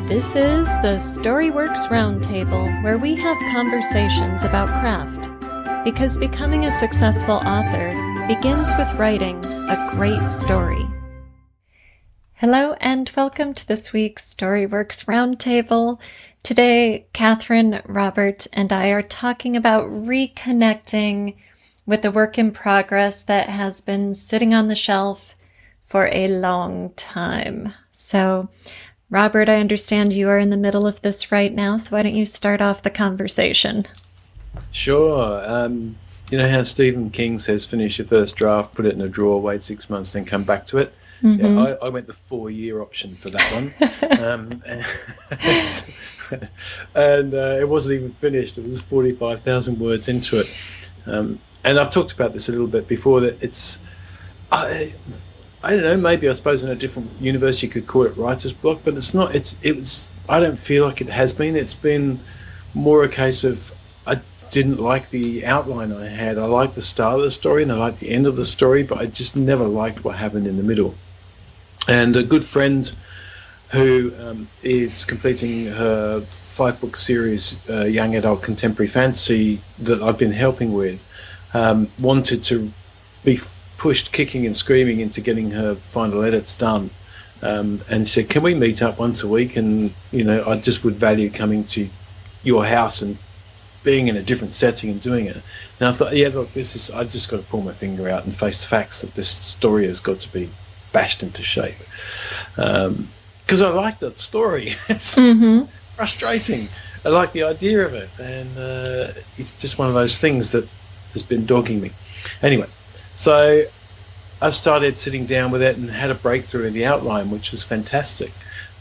This is the Storyworks Roundtable, where we have conversations about craft. Because becoming a successful author begins with writing a great story. Hello and welcome to this week's Storyworks Roundtable. Today, Kathryn, Robert, and I are talking about reconnecting with a work in progress that has been sitting on the shelf for a long time. So, Robert, I understand you are in the middle of this right now, so why don't you start off the conversation? Sure. You know how Stephen King says, finish your first draft, put it in a drawer, wait 6 months, then come back to it? Mm-hmm. Yeah, I went the 4-year option for that one. And it wasn't even finished. It was 45,000 words into it. And I've talked about this a little bit before, that it's... I don't know, maybe I suppose in a different universe you could call it writer's block, but it's not. I don't feel like it has been. It's been more a case of I didn't like the outline I had. I liked the start of the story and I liked the end of the story, but I just never liked what happened in the middle. And a good friend who is completing her 5-book series, Young Adult Contemporary Fantasy, that I've been helping with, wanted to be pushed kicking and screaming into getting her final edits done, and said, can we meet up once a week? And I just would value coming to your house and being in a different setting and doing it. And I thought, yeah, look, I just got to pull my finger out and face the facts that this story has got to be bashed into shape, because I like that story. It's frustrating. I like the idea of it, and it's just one of those things that has been dogging me. Anyway, so I started sitting down with it and had a breakthrough in the outline, which was fantastic.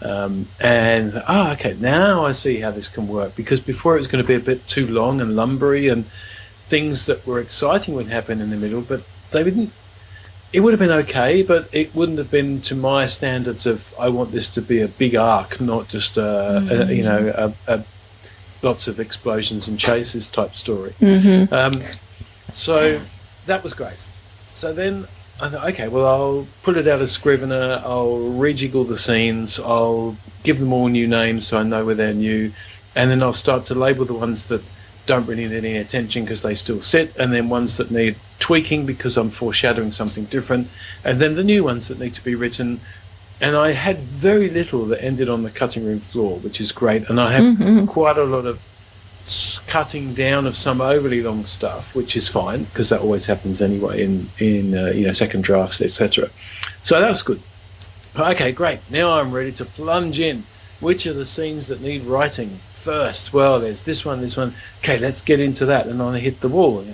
Okay, now I see how this can work, because before it was going to be a bit too long and lumbery, and things that were exciting would happen in the middle, but they didn't. It would have been okay, but it wouldn't have been to my standards of I want this to be a big arc, not just a lots of explosions and chases type story. So that was great. So then I thought, okay, well, I'll put it out as Scrivener, I'll rejiggle the scenes, I'll give them all new names so I know where they're new, and then I'll start to label the ones that don't really need any attention because they still sit, and then ones that need tweaking because I'm foreshadowing something different, and then the new ones that need to be written. And I had very little that ended on the cutting room floor, which is great, and I have quite a lot of cutting down of some overly long stuff, which is fine because that always happens anyway in second drafts, etc. So that's good. Okay, great. Now I'm ready to plunge in. Which are the scenes that need writing first? Well, there's this one. Okay, let's get into that. And I hit the wall.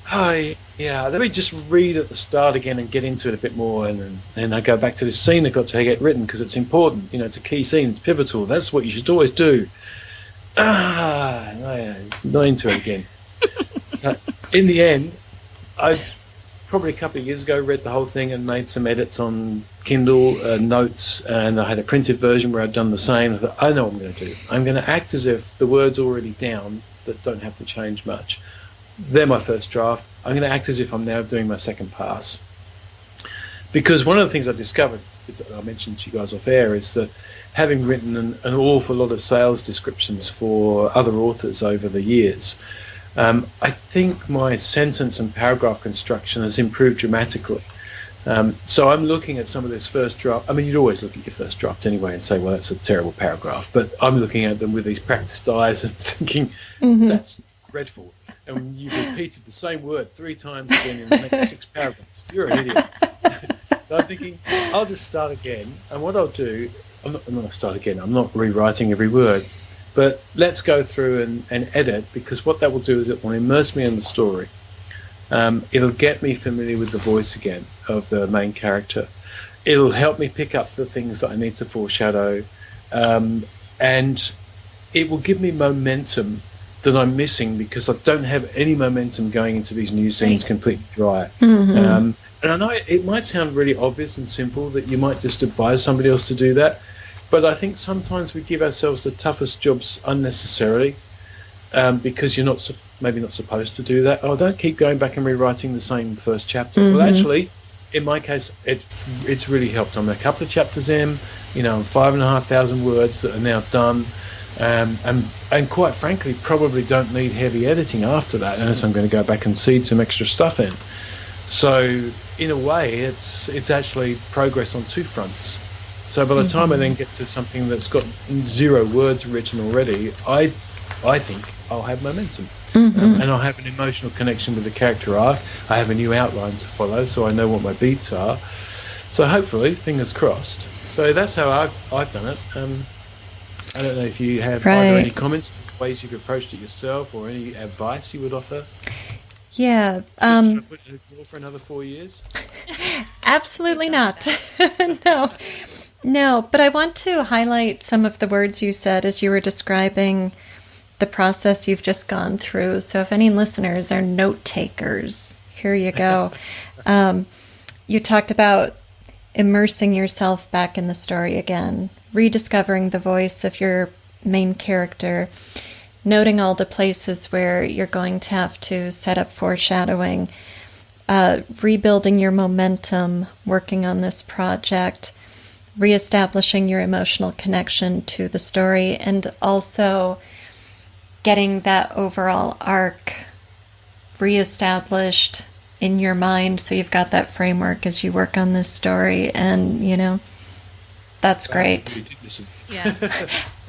Let me just read at the start again and get into it a bit more, and then I go back to this scene that got to get written because it's important. It's a key scene, it's pivotal. That's what you should always do. Not into it again. So in the end, I probably a couple of years ago read the whole thing and made some edits on Kindle notes, and I had a printed version where I'd done the same. I thought, I know what I'm going to do. I'm going to act as if the words are already down that don't have to change much. They're my first draft. I'm going to act as if I'm now doing my second pass. Because one of the things I discovered, I mentioned to you guys off air, is that having written an awful lot of sales descriptions for other authors over the years, I think my sentence and paragraph construction has improved dramatically. So I'm looking at some of this first draft. I mean, you'd always look at your first draft anyway and say, well, that's a terrible paragraph. But I'm looking at them with these practiced eyes and thinking, that's dreadful. And you've repeated the same word 3 times again in the next 6 paragraphs. You're an idiot. So I'm thinking, I'll just start again. And what I'll do, I'm not going to start again. I'm not rewriting every word. But let's go through and edit, because what that will do is it will immerse me in the story. It'll get me familiar with the voice again of the main character. It'll help me pick up the things that I need to foreshadow. And it will give me momentum that I'm missing, because I don't have any momentum going into these new scenes completely dry. And I know it might sound really obvious and simple that you might just advise somebody else to do that, but I think sometimes we give ourselves the toughest jobs unnecessarily, because you're maybe not supposed to do that. Oh, don't keep going back and rewriting the same first chapter. Well, actually, in my case, it's really helped. I'm a couple of chapters in, I'm 5,500 words that are now done, and quite frankly, probably don't need heavy editing after that, unless I'm going to go back and seed some extra stuff in. So in a way, it's actually progress on two fronts. So by the time I then get to something that's got 0 words written already, I think I'll have momentum. And I'll have an emotional connection with the character arc. I have a new outline to follow, so I know what my beats are. So hopefully, fingers crossed. So that's how I've done it. I don't know if you have either any comments, ways you've approached it yourself, or any advice you would offer. Yeah. Should I put it in a drawer for another 4 years? Absolutely not. No, but I want to highlight some of the words you said as you were describing the process you've just gone through. So if any listeners are note takers, here you go. You talked about immersing yourself back in the story again, rediscovering the voice of your main character, noting all the places where you're going to have to set up foreshadowing, rebuilding your momentum, working on this project, reestablishing your emotional connection to the story, and also getting that overall arc reestablished in your mind, so you've got that framework as you work on this story, and that's great. Yeah.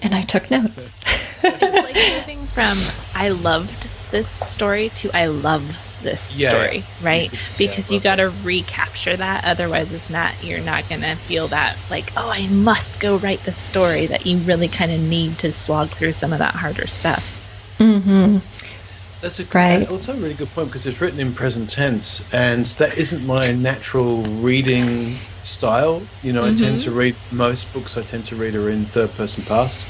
And I took notes. It's like moving from I loved this story to I love this story, right? Because you got to recapture that, otherwise you're not going to feel that like, oh, I must go write this story, that you really kind of need to slog through some of that harder stuff. That's also a really good point, because it's written in present tense, and that isn't my natural reading style. I tend to read most books I tend to read are in third person past,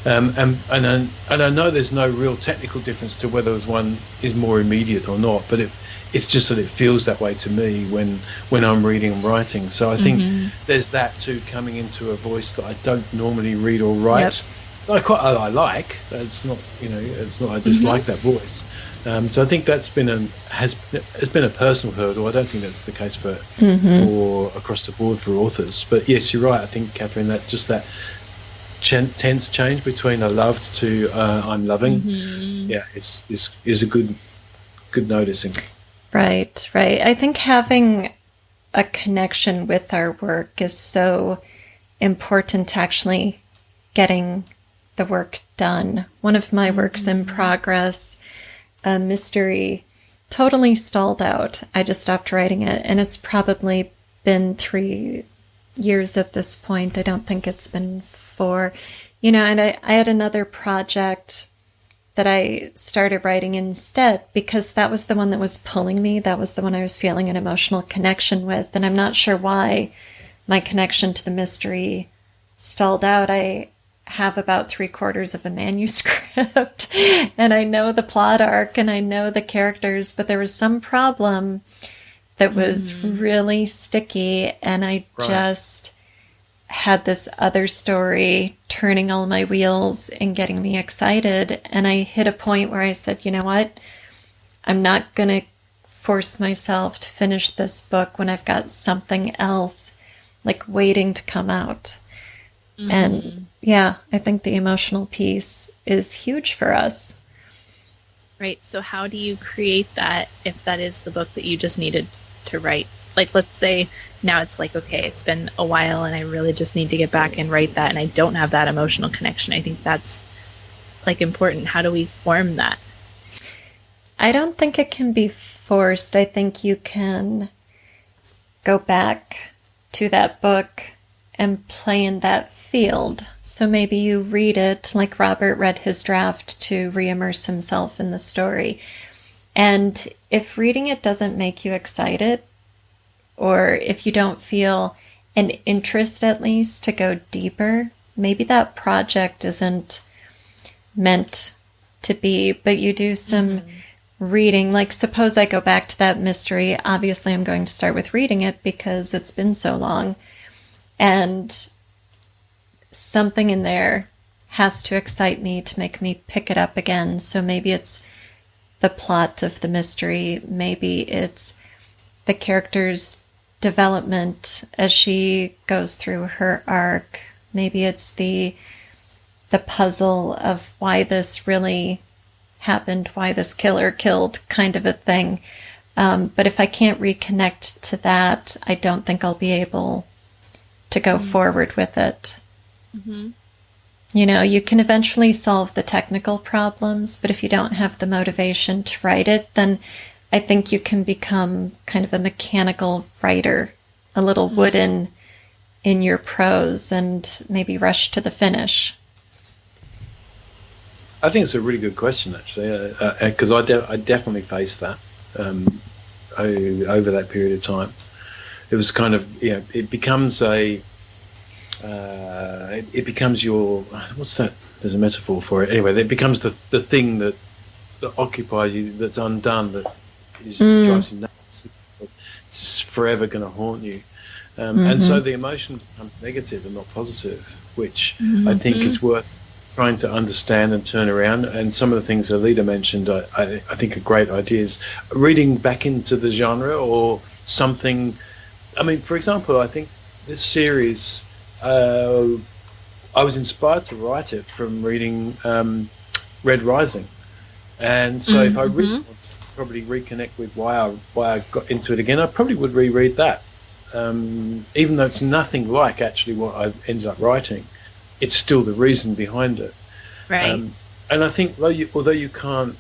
and I know there's no real technical difference to whether one is more immediate or not, but it's just that it feels that way to me when I'm reading and writing. So I think there's that too, coming into a voice that I don't normally read or write. Yep. I like. It's not, it's not I dislike that voice. So I think that's has been a personal hurdle. I don't think that's the case for across the board for authors. But yes, you're right. I think, Kathryn, that tense change between I loved to I'm loving, is a good noticing. Right. I think having a connection with our work is so important to actually getting the work done. One of my works in progress, a mystery, totally stalled out. I just stopped writing it, and it's probably been 3 years at this point. I don't think it's been 4. And I had another project that I started writing instead, because that was the one that was pulling me. That was the one I was feeling an emotional connection with. And I'm not sure why my connection to the mystery stalled out. I have about 3/4 of a manuscript and I know the plot arc and I know the characters, but there was some problem that was really sticky, and I just had this other story turning all my wheels and getting me excited, and I hit a point where I said, you know what, I'm not going to force myself to finish this book when I've got something else like waiting to come out. And yeah, I think the emotional piece is huge for us. Right. So how do you create that if that is the book that you just needed to write? Like, let's say now it's like, okay, it's been a while and I really just need to get back and write that, and I don't have that emotional connection. I think that's like important. How do we form that? I don't think it can be forced. I think you can go back to that book and play in that field. So maybe you read it like Robert read his draft to re-immerse himself in the story. And if reading it doesn't make you excited, or if you don't feel an interest at least to go deeper, maybe that project isn't meant to be, but you do some reading. Like, suppose I go back to that mystery. Obviously, I'm going to start with reading it because it's been so long. And something in there has to excite me to make me pick it up again. So maybe it's the plot of the mystery. Maybe it's the characters' development as she goes through her arc. Maybe it's the puzzle of why this really happened, why this killer killed, kind of a thing. But if I can't reconnect to that, I don't think I'll be able to go forward with it. Mm-hmm. You know, you can eventually solve the technical problems, but if you don't have the motivation to write it, then I think you can become kind of a mechanical writer, a little wooden in your prose, and maybe rush to the finish. I think it's a really good question, actually, because I definitely faced that over that period of time. It was kind of, you know, it becomes your, what's that? There's a metaphor for it. Anyway, it becomes the thing that occupies you, that's undone, that drives you nuts. It's forever going to haunt you. And so the emotion becomes negative and not positive, which I think is worth trying to understand and turn around. And some of the things Alida mentioned, I think are great ideas. Reading back into the genre or something. I mean, for example, I think this series, I was inspired to write it from reading Red Rising. And so if I really want to probably reconnect with why I got into it again, I probably would reread that. Even though it's nothing like actually what I ended up writing, it's still the reason behind it. Right. And I think although you can't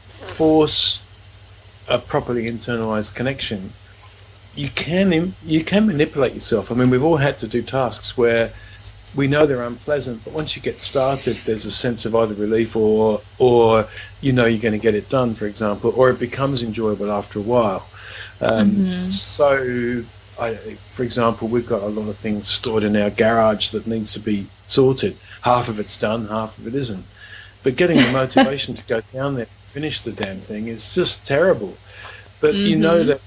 force a properly internalized connection, you can manipulate yourself. I mean, we've all had to do tasks where we know they're unpleasant, but once you get started, there's a sense of either relief or you know you're going to get it done, for example, or it becomes enjoyable after a while. So, for example, we've got a lot of things stored in our garage that needs to be sorted. Half of it's done, half of it isn't. But getting the motivation to go down there and finish the damn thing is just terrible. But you know that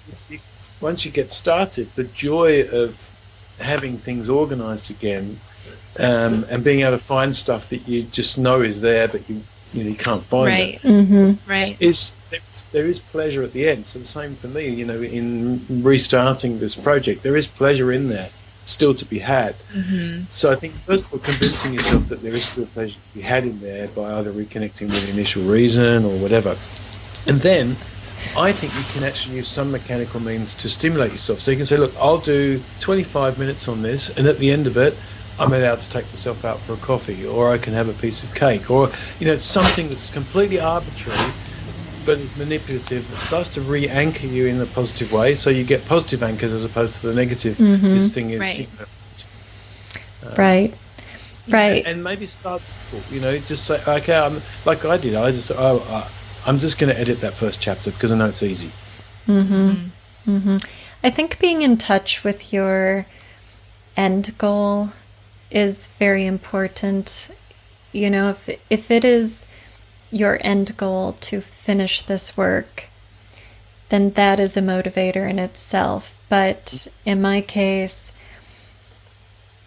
once you get started, the joy of having things organized again, and being able to find stuff that you just know is there, but you can't find it. There is pleasure at the end. So the same for me, you know, in restarting this project, there is pleasure in there still to be had. So I think first of all, convincing yourself that there is still pleasure to be had in there by either reconnecting with the initial reason or whatever. And then I think you can actually use some mechanical means to stimulate yourself. So you can say, look, I'll do 25 minutes on this, and at the end of it, I'm allowed to take myself out for a coffee, or I can have a piece of cake, or, you know, something that's completely arbitrary, but it's manipulative, that starts to re-anchor you in a positive way, so you get positive anchors as opposed to the negative. This thing is, right. Right. And maybe start, you know, just say, okay, like I did, I'm just going to edit that first chapter because I know it's easy. I think being in touch with your end goal is very important. You know, if it is your end goal to finish this work, then that is a motivator in itself. But in my case,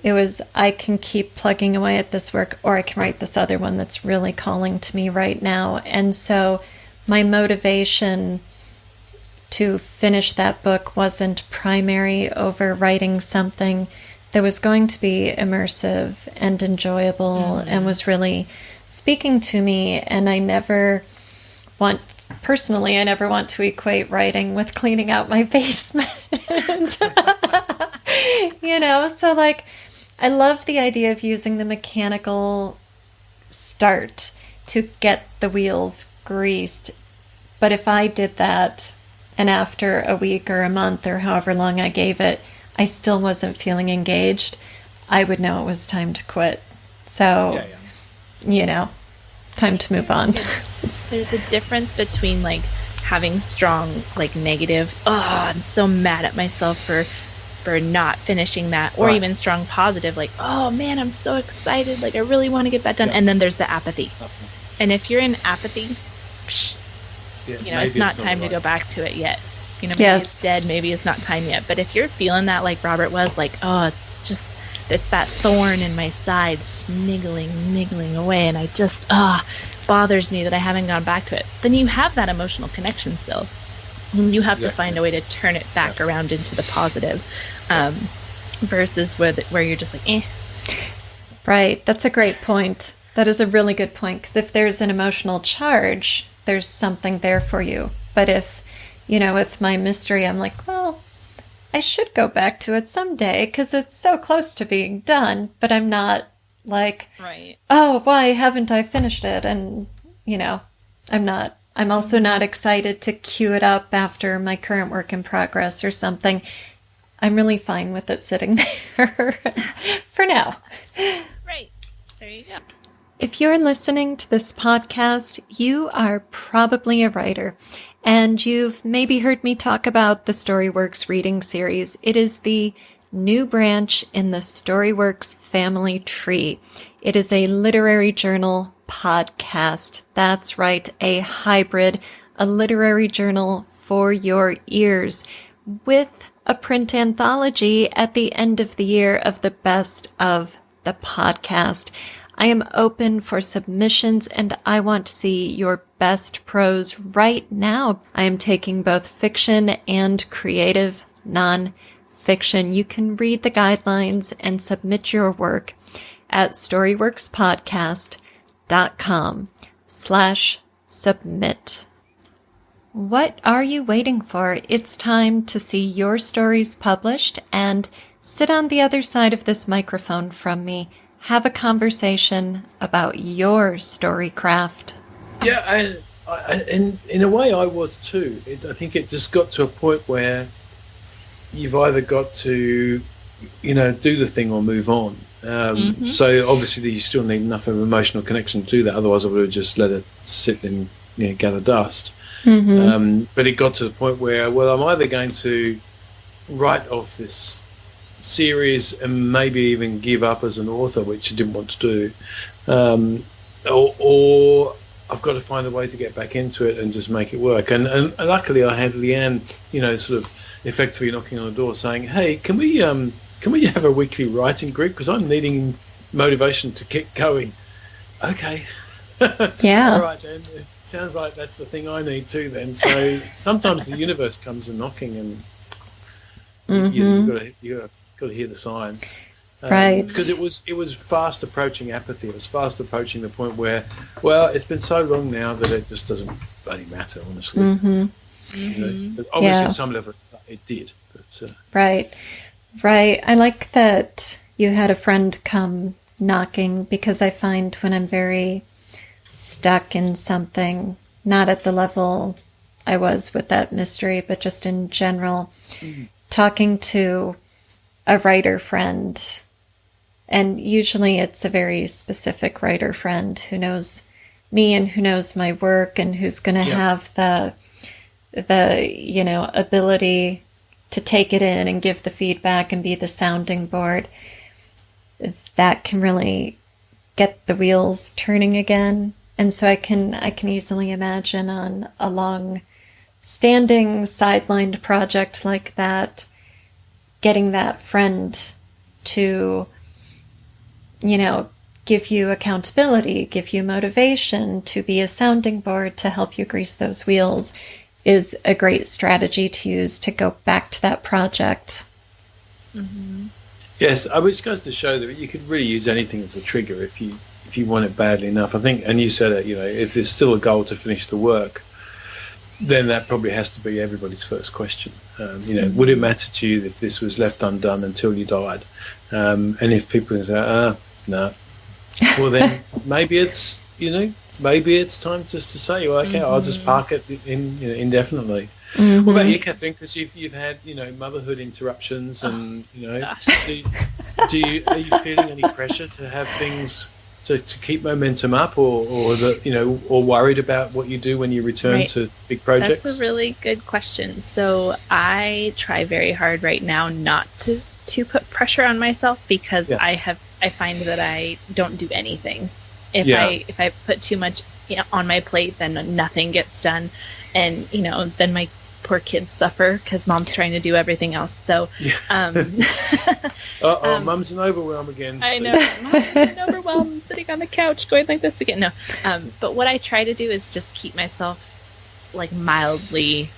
it was, I can keep plugging away at this work, or I can write this other one that's really calling to me right now. And so my motivation to finish that book wasn't primary over writing something that was going to be immersive and enjoyable and was really speaking to me. And I never want to equate writing with cleaning out my basement. You know, so like, I love the idea of using the mechanical start to get the wheels greased. But if I did that, and after a week or a month or however long I gave it, I still wasn't feeling engaged, I would know it was time to quit. So, you know, time to move on. There's a difference between like having strong, like negative, I'm so mad at myself for not finishing that, or even strong positive, like, oh man, I'm so excited, like I really want to get that done. And then there's the apathy. And if you're in apathy, you know, it's not time to go back to it yet. You know, maybe it's dead, maybe it's not time yet. But if you're feeling that like Robert was, like, oh, it's that thorn in my side niggling away, and I just bothers me that I haven't gone back to it, then you have that emotional connection still. And you have to find a way to turn it back around into the positive, versus where you're just like, eh. Right. That's a great point. That is a really good point. Because if there's an emotional charge, there's something there for you. But if, with my mystery, I'm like, well, I should go back to it someday because it's so close to being done. But I'm not like, right. Oh, why haven't I finished it? And, I'm not. I'm also not excited to queue it up after my current work in progress or something. I'm really fine with it sitting there for now. Right. There you go. If you're listening to this podcast, you are probably a writer, and you've maybe heard me talk about the StoryWorks reading series. It is the new branch in the StoryWorks family tree. It is a literary journal podcast. That's right, a hybrid, a literary journal for your ears, with a print anthology at the end of the year of the best of the podcast. I am open for submissions, and I want to see your best prose right now. I am taking both fiction and creative nonfiction. You can read the guidelines and submit your work at storyworkspodcast.com/submit. What are you waiting for? It's time to see your stories published and sit on the other side of this microphone from me. Have a conversation about your storycraft. Yeah, in a way I was too. I think it just got to a point where you've either got to, do the thing or move on. So obviously you still need enough of an emotional connection to do that. Otherwise I would have just let it sit and gather dust. But it got to the point where, well, I'm either going to write off this series and maybe even give up as an author, which I didn't want to do, or I've got to find a way to get back into it and just make it work. And luckily I had Leanne, sort of effectively knocking on the door saying, hey, can we have a weekly writing group, because I'm needing motivation to get going. Okay. Yeah. All right, Jen. It sounds like that's the thing I need too then. So sometimes the universe comes a knocking, and you've got to hear the signs. Right. Because it was fast approaching apathy. It was fast approaching the point where, well, it's been so long now that it just doesn't bloody matter, honestly. But obviously at some level it did. But, Right. I like that you had a friend come knocking, because I find when I'm very stuck in something, not at the level I was with that mystery, but just in general, talking to a writer friend, and usually it's a very specific writer friend who knows me and who knows my work and who's going to have the ability to take it in and give the feedback and be the sounding board. That can really get the wheels turning again. And so I can easily imagine on a long-standing sidelined project like that, getting that friend to, give you accountability, give you motivation, to be a sounding board, to help you grease those wheels, is a great strategy to use to go back to that project. Yes, which goes to show that you could really use anything as a trigger if you want it badly enough. I think, and you said it, if there's still a goal to finish the work, then that probably has to be everybody's first question. Would it matter to you if this was left undone until you died? And if people say, no, well then maybe it's time just to say, well, okay, I'll just park it indefinitely. What about you, Kathryn? Because you've had motherhood interruptions, and are you feeling any pressure to have things to keep momentum up, or worried about what you do when you return to big projects? That's a really good question. So I try very hard right now not to put pressure on myself, because I find that I don't do anything. If I put too much on my plate, then nothing gets done, and then my poor kids suffer because mom's trying to do everything else. So mum's an overwhelm again. I know. Mom's an overwhelm, sitting on the couch going like this again. No. But what I try to do is just keep myself like mildly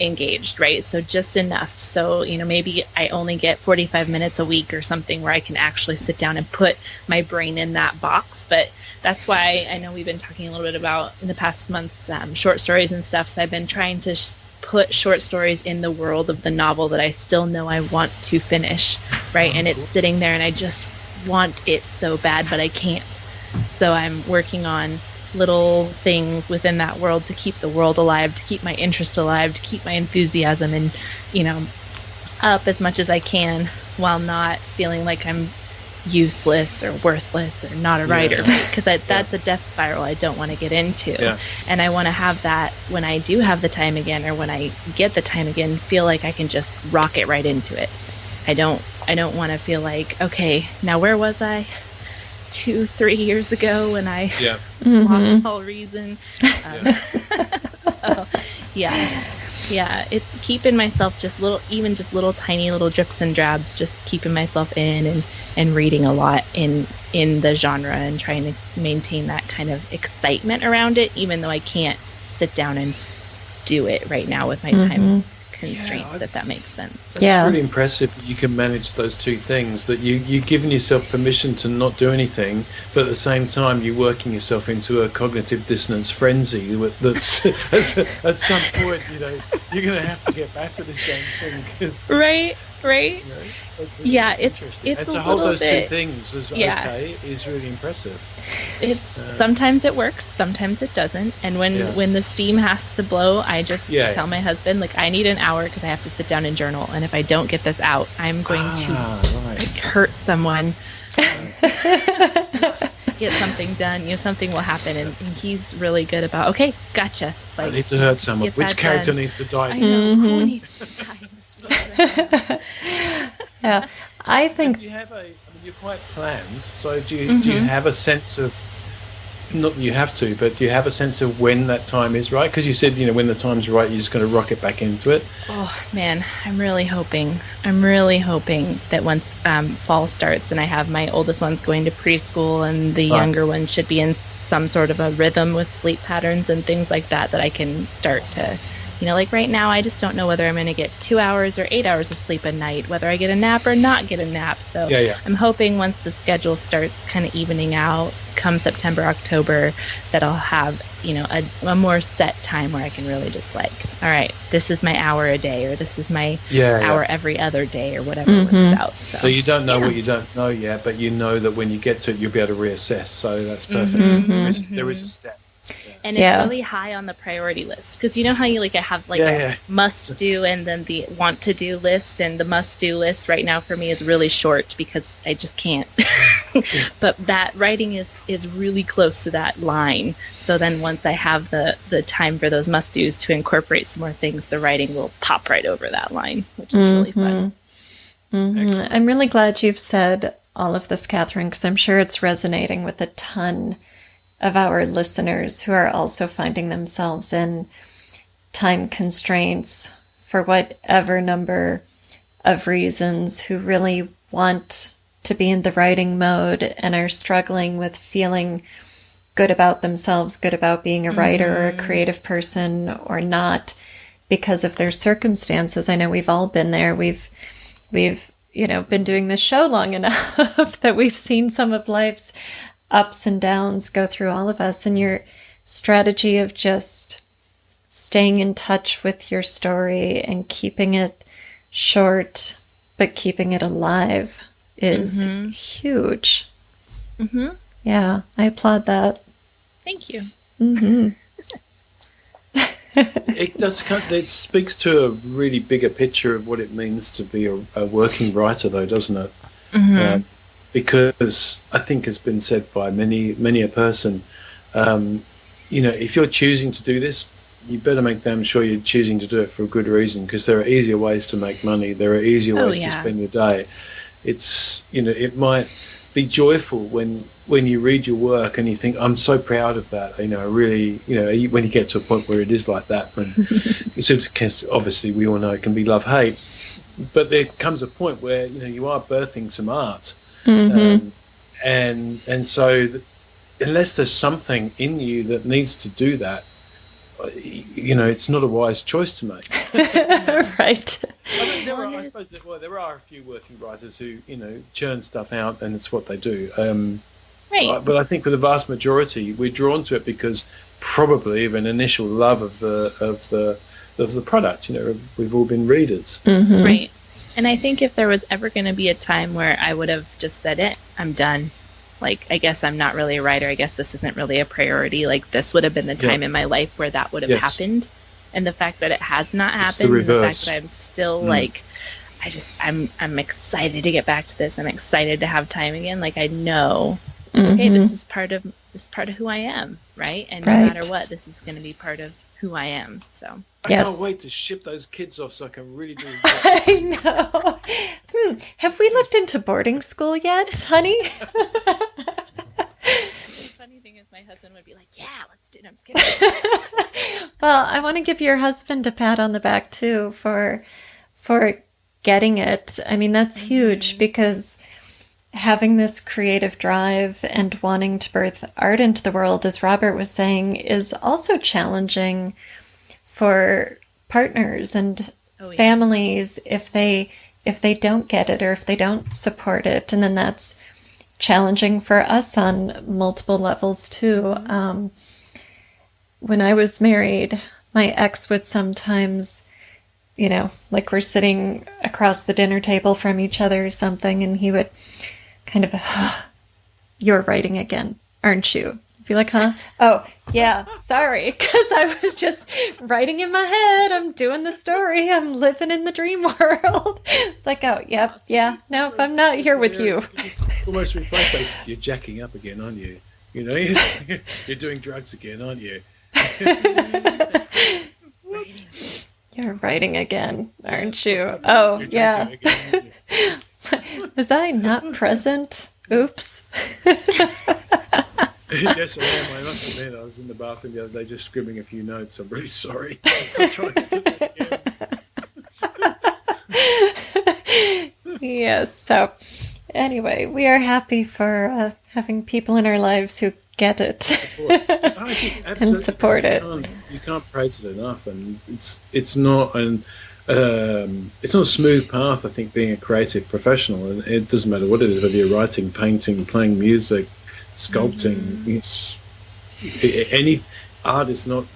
engaged, right? So just enough. So, you know, maybe I only get 45 minutes a week or something where I can actually sit down and put my brain in that box. But that's why I know we've been talking a little bit about in the past months, short stories and stuff. So I've been trying to put short stories in the world of the novel that I still know I want to finish, right? And it's sitting there and I just want it so bad, but I can't. So I'm working on little things within that world to keep the world alive, to keep my interest alive, to keep my enthusiasm and, you know, up as much as I can while not feeling like I'm useless or worthless or not a writer, because that's a death spiral I don't want to get into. And I want to have that when I do have the time again, or when I get the time again, feel like I can just rocket right into it. I don't want to feel like, okay, now where was I 2-3 years ago when I lost all reason? So it's keeping myself just little tiny little drips and drabs, just keeping myself in and reading a lot in the genre and trying to maintain that kind of excitement around it, even though I can't sit down and do it right now with my time constraints, if that makes sense. It's really impressive that you can manage those two things, that you've given yourself permission to not do anything, but at the same time you're working yourself into a cognitive dissonance frenzy that's at some point, you know, you're going to have to get back to this damn thing. Right. You know, it's and to hold those two things is is really impressive. It's sometimes it works, sometimes it doesn't, and when the steam has to blow, I just tell my husband, like, I need an hour because I have to sit down and journal, and if I don't get this out, I'm going to hurt someone. Get something done, you know, something will happen, and he's really good about, okay, gotcha, like, I need to hurt someone. Which character needs to die? I know, who needs to die in this book? I think you're quite planned, so do you have a sense of, not you have to, but do you have a sense of when that time is right? Because you said, you know, when the time's right, you're just going to rocket back into it. Oh man, I'm really hoping that once fall starts and I have my oldest ones going to preschool and the younger one should be in some sort of a rhythm with sleep patterns and things like that, that I can start to, you know, like right now, I just don't know whether I'm going to get 2 hours or 8 hours of sleep a night, whether I get a nap or not get a nap. So I'm hoping once the schedule starts kind of evening out come September, October, that I'll have, you know, a more set time where I can really just like, all right, this is my hour a day, or this is my hour every other day, or whatever works out. So you don't know what you don't know yet, but you know that when you get to it, you'll be able to reassess. So that's perfect. There is a step. And it's really high on the priority list, because you know how you like have like a must do and then the want to do list, and the must do list right now for me is really short because I just can't. But that writing is really close to that line. So then once I have the time for those must do's to incorporate some more things, the writing will pop right over that line, which is really fun. I'm really glad you've said all of this, Kathryn, because I'm sure it's resonating with a ton of our listeners who are also finding themselves in time constraints for whatever number of reasons, who really want to be in the writing mode and are struggling with feeling good about themselves, good about being a writer or a creative person or not because of their circumstances. I know we've all been there. We've you know, been doing this show long enough that we've seen some of life's ups and downs go through all of us, and your strategy of just staying in touch with your story and keeping it short but keeping it alive is huge. Yeah, I applaud that. Thank you. It speaks to a really bigger picture of what it means to be a working writer, though, doesn't it? Because I think has been said by many a person, you know, if you're choosing to do this, you better make damn sure you're choosing to do it for a good reason, because there are easier ways to make money. There are easier ways to spend your day. It's, you know, it might be joyful when you read your work and you think, I'm so proud of that. You know, I really, you know, when you get to a point where it is like that, when obviously we all know it can be love-hate, but there comes a point where, you know, you are birthing some art. And so unless there's something in you that needs to do that, it's not a wise choice to make. Right. I suppose there are a few working writers who, churn stuff out, and it's what they do. Right. But I think for the vast majority, we're drawn to it because probably of an initial love of the product. We've all been readers. Mm-hmm. Right. And I think if there was ever going to be a time where I would have just said I'm done. Like, I guess I'm not really a writer. I guess this isn't really a priority. Like, this would have been the time in my life where that would have happened. And the fact that it has not happened, and the fact that I'm still I'm excited to get back to this. I'm excited to have time again. Like, I know, okay, this is part of who I am, right? And no matter what, this is going to be part of who I am. So I can't wait to ship those kids off so I can really do it. I know. Have we looked into boarding school yet, honey? The funny thing is my husband would be like, yeah, let's do it. I'm just kidding. Well, I want to give your husband a pat on the back too for getting it. I mean, that's huge, because having this creative drive and wanting to birth art into the world, as Robert was saying, is also challenging for partners and families if they don't get it or if they don't support it. And then that's challenging for us on multiple levels too. When I was married, my ex would sometimes, like we're sitting across the dinner table from each other or something, and he would kind of, you're writing again, aren't you? Be like, huh? Oh, yeah, sorry, because I was just writing in my head. I'm doing the story. I'm living in the dream world. It's like, oh, yeah. No, I'm not here with you. It's almost reflects like you're jacking up again, aren't you? You're doing drugs again, aren't you? What? You're writing again, aren't you? Oh, yeah. Again, Was I not present? Oops. Yes, I am. I must admit, I was in the bathroom the other day just scribbling a few notes. I'm really sorry. I'm trying to do that again. Yes. So, anyway, we are happy for having people in our lives who get it and support it. You can't praise it enough, and it's not a smooth path. I think being a creative professional, and it doesn't matter what it is, whether you're writing, painting, playing music, sculpting. Any art is not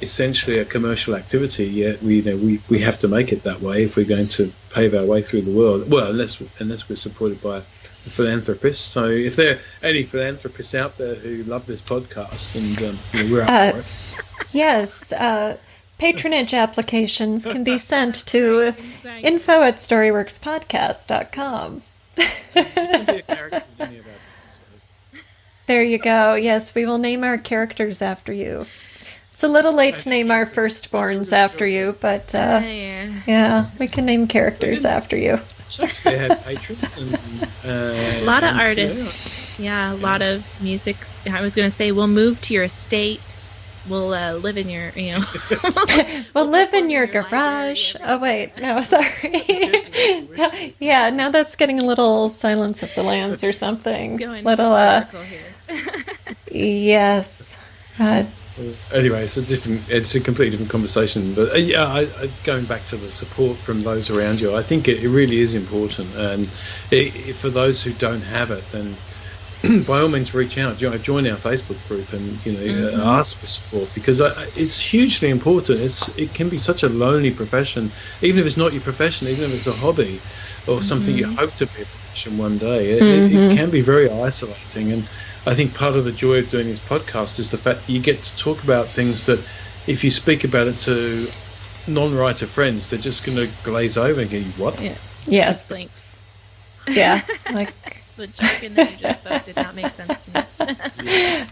essentially a commercial activity, yet we have to make it that way if we're going to pave our way through the world. Well, unless we're supported by a philanthropist. So if there are any philanthropists out there who love this podcast, and we're up for it. Yes, patronage applications can be sent to info@storyworkspodcast.com. There you go. Yes, we will name our characters after you. It's a little late to name our firstborns after you, but yeah, we can name characters after you. They had patrons and a lot of artists. Yeah, a lot of music. I was going to say, we'll move to your estate. We'll live in your, we'll live in your garage. Oh, wait. No, sorry. Yeah, now that's getting a little Silence of the Lambs or something. Little, yes. Anyway, it's a completely different conversation. But going back to the support from those around you, I think it really is important. And for those who don't have it, then by all means reach out, join our Facebook group, and ask for support, because it's hugely important. It can be such a lonely profession, even if it's not your profession, even if it's a hobby or something you hope to be a profession one day. It can be very isolating, and I think part of the joy of doing this podcast is the fact that you get to talk about things that, if you speak about it to non-writer friends, they're just going to glaze over and go, "What?" Yeah. Yes. Yeah. Like. The jargon that you just spoke did not make sense to me.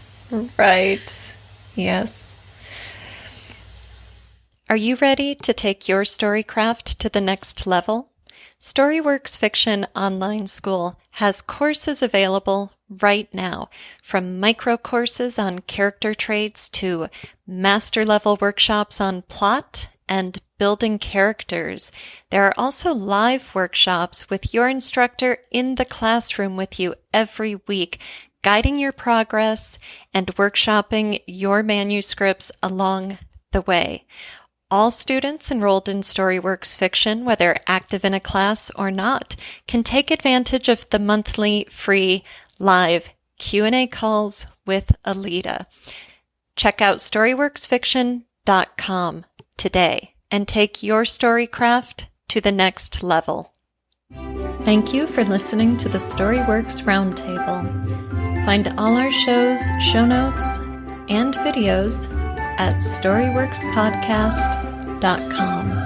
Right. Yes. Are you ready to take your storycraft to the next level? Storyworks Fiction Online School has courses available right now, from micro courses on character traits to master level workshops on plot and building characters. There are also live workshops with your instructor in the classroom with you every week, guiding your progress and workshopping your manuscripts along the way. All students enrolled in StoryWorks Fiction, whether active in a class or not, can take advantage of the monthly free live Q&A calls with Alida. Check out storyworksfiction.com today and take your storycraft to the next level. Thank you for listening to the StoryWorks Roundtable. Find all our shows, show notes, and videos at storyworkspodcast.com.